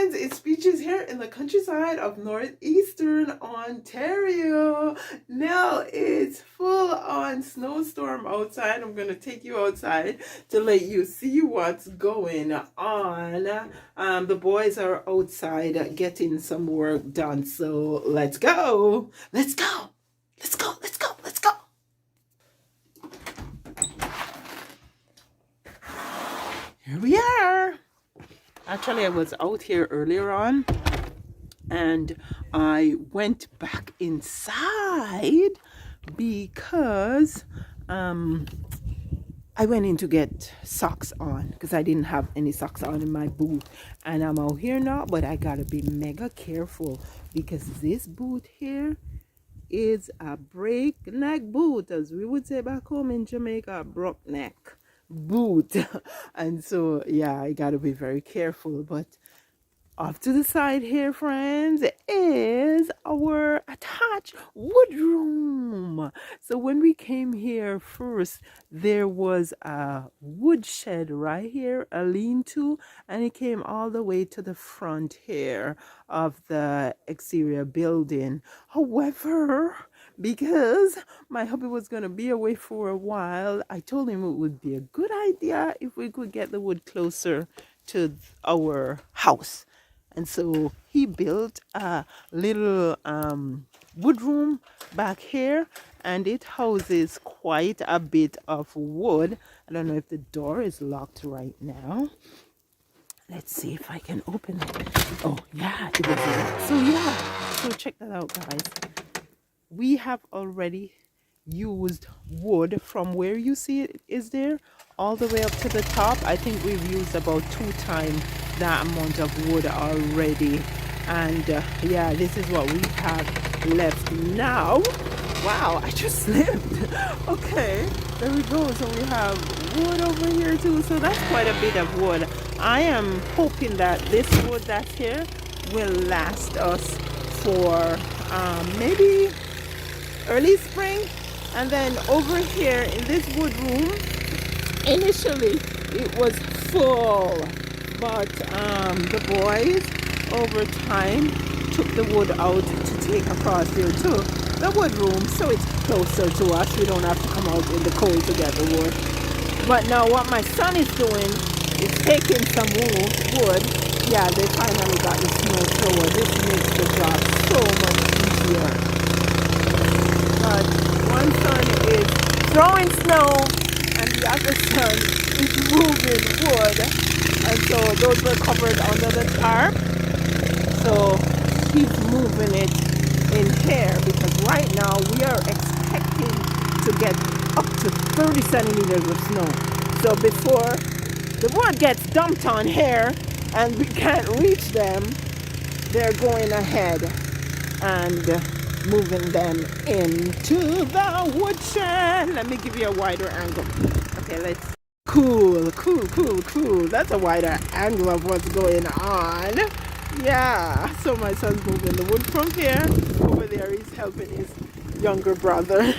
friends, it's Beaches here in the countryside of northeastern Ontario. Now it's full on snowstorm outside. I'm gonna take you outside to let you see what's going on. The boys are outside getting some work done, so let's go. Let's go. Let's go. Let's go. Let's go. Here we are. Actually, I was out here earlier on and I went back inside because I went in to get socks on because I didn't have any socks on in my boot. And I'm out here now, but I gotta be mega careful because this boot here is a breakneck boot, as we would say back home in Jamaica, broke neck boot. And so yeah, I gotta be very careful. But off to the side here, friends, is our attached woodroom. So when we came here first, there was a woodshed right here, a lean-to, and it came all the way to the front here of the exterior building. However, because my hubby was going to be away for a while, I told him it would be a good idea if we could get the wood closer to our house. And so he built a little wood room back here, and it houses quite a bit of wood. I don't know if the door is locked right now. Let's see if I can open it. Oh yeah, it was locked. So yeah, so check that out, guys. We have already used wood from where you see it is there all the way up to the top. I think we've used about 2 times that amount of wood already. And yeah, this is what we have left now. Wow, I just slipped. Okay, there we go. So we have wood over here too. So that's quite a bit of wood. I am hoping that this wood that's here will last us for maybe early spring. And then over here in this wood room, initially it was full, but the boys over time took the wood out to take across here to the wood room, so it's closer to us. We don't have to come out in the cold to get the wood. But now what my son is doing is taking some wood. Yeah, they finally got the snow thrower. This makes the job so much easier. But one son is throwing snow and the other son is moving wood, and so those were covered under the tarp, so he's moving it in here because right now we are expecting to get up to 30 centimeters of snow. So before the wood gets dumped on here and we can't reach them, they're going ahead and moving them into the woodshed. Let me give you a wider angle. Okay, let's. Cool. That's a wider angle of what's going on. Yeah, so my son's moving the wood from here. Over there, he's helping his younger brother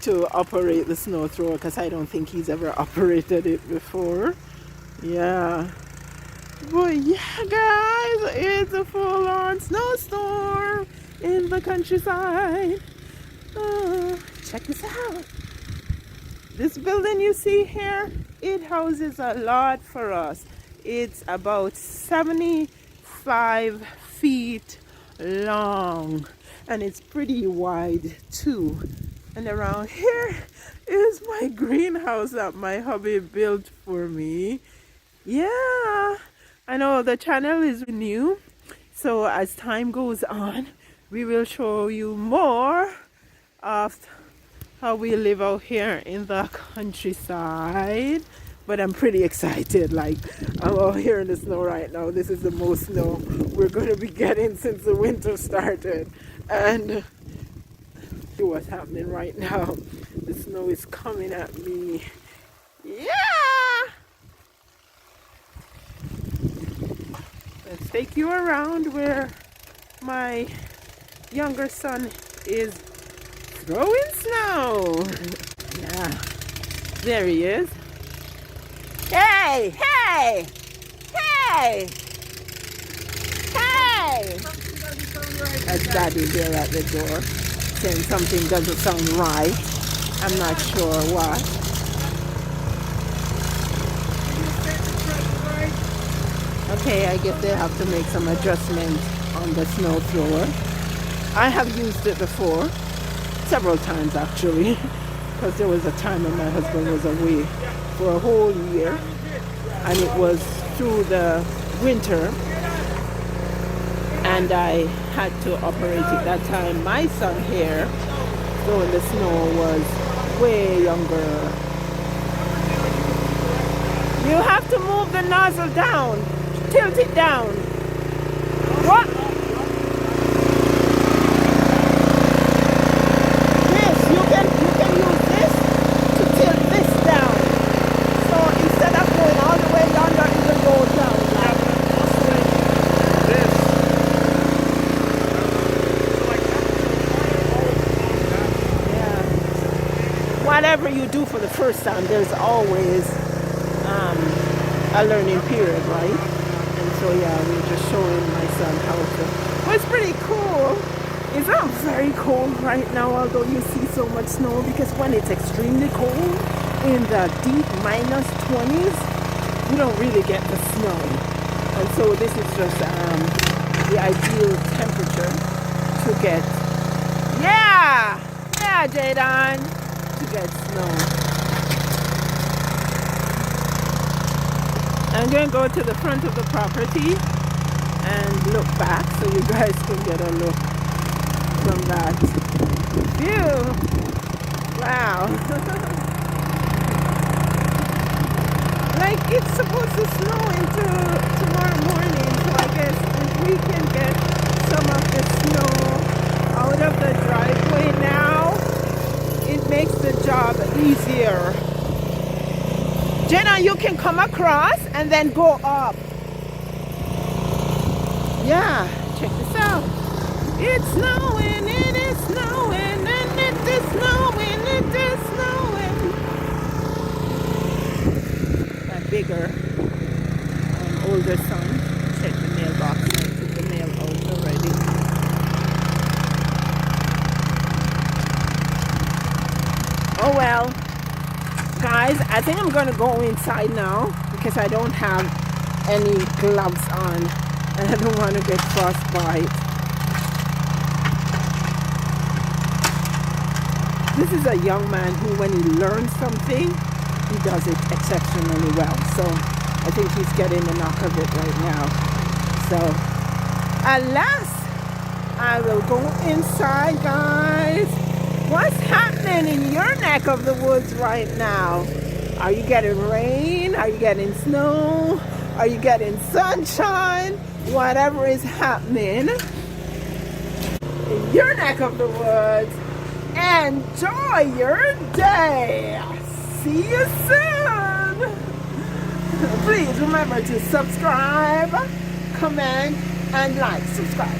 to operate the snow thrower because I don't think he's ever operated it before. Yeah. But yeah, guys, it's a full-on snowstorm in the countryside. Check this out. This building you see here, it houses a lot for us. It's about 75 feet long and it's pretty wide too. And around here is my greenhouse that my hubby built for me. Yeah, I know the channel is new, so as time goes on we will show you more of how we live out here in the countryside. But I'm pretty excited. Like, I'm out here in the snow right now. This is the most snow we're going to be getting since the winter started. And see what's happening right now. The snow is coming at me. Yeah! Let's take you around where my younger son is throwing snow. Yeah, there he is. Hey! That's Daddy there at the door saying something doesn't sound right. I'm not sure what. Okay, I guess they have to make some adjustments on the snow thrower. I have used it before, several times actually, because there was a time when my husband was away for a whole year, and it was through the winter, and I had to operate it that time. My son here, throwing the snow, was way younger. You have to move the nozzle down. Tilt it down. What? This, you can use this to tilt this down. So instead of going all the way down, it will go down. This. Yeah. Whatever you do for the first time, there's always a learning period, right? So yeah, we're just showing my son how to. Well, it's pretty cool. It's not very cold right now, although you see so much snow, because when it's extremely cold in the deep minus 20s, you don't really get the snow. And so this is just the ideal temperature to get. Yeah, Jadon, to get snow. I'm going to go to the front of the property and look back so you guys can get a look from that view. Wow. Like, it's supposed to snow into tomorrow morning, so I guess if we can get some of the snow out of the driveway now, it makes the job easier. Jenna, you can come across and then go up. Yeah, check this out. It's snowing, it is snowing, and it is snowing, it is snowing. My bigger, older son, check the mailbox. I took the mail out already. Oh well. Guys, I think I'm going to go inside now because I don't have any gloves on and I don't want to get frostbite. This is a young man who, when he learns something, he does it exceptionally well. So I think he's getting the knock of it right now. So, alas, I will go inside, guys. What's happening in your neck of the woods right now? Are you getting rain? Are you getting snow? Are you getting sunshine? Whatever is happening in your neck of the woods, enjoy your day. See you soon. Please remember to subscribe, comment, and like. Subscribe.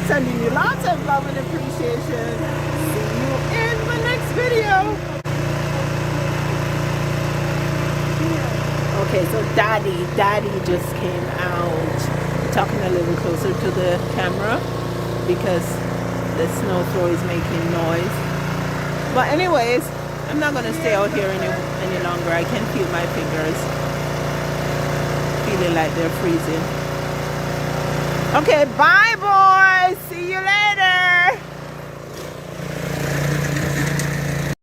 Sending you lots of love and appreciation. See you in the next video. Okay, so Daddy just came out, talking a little closer to the camera because the snow thrower is making noise. But anyways, I'm not gonna stay out here any longer. I can feel my fingers feeling like they're freezing. Okay, bye boys.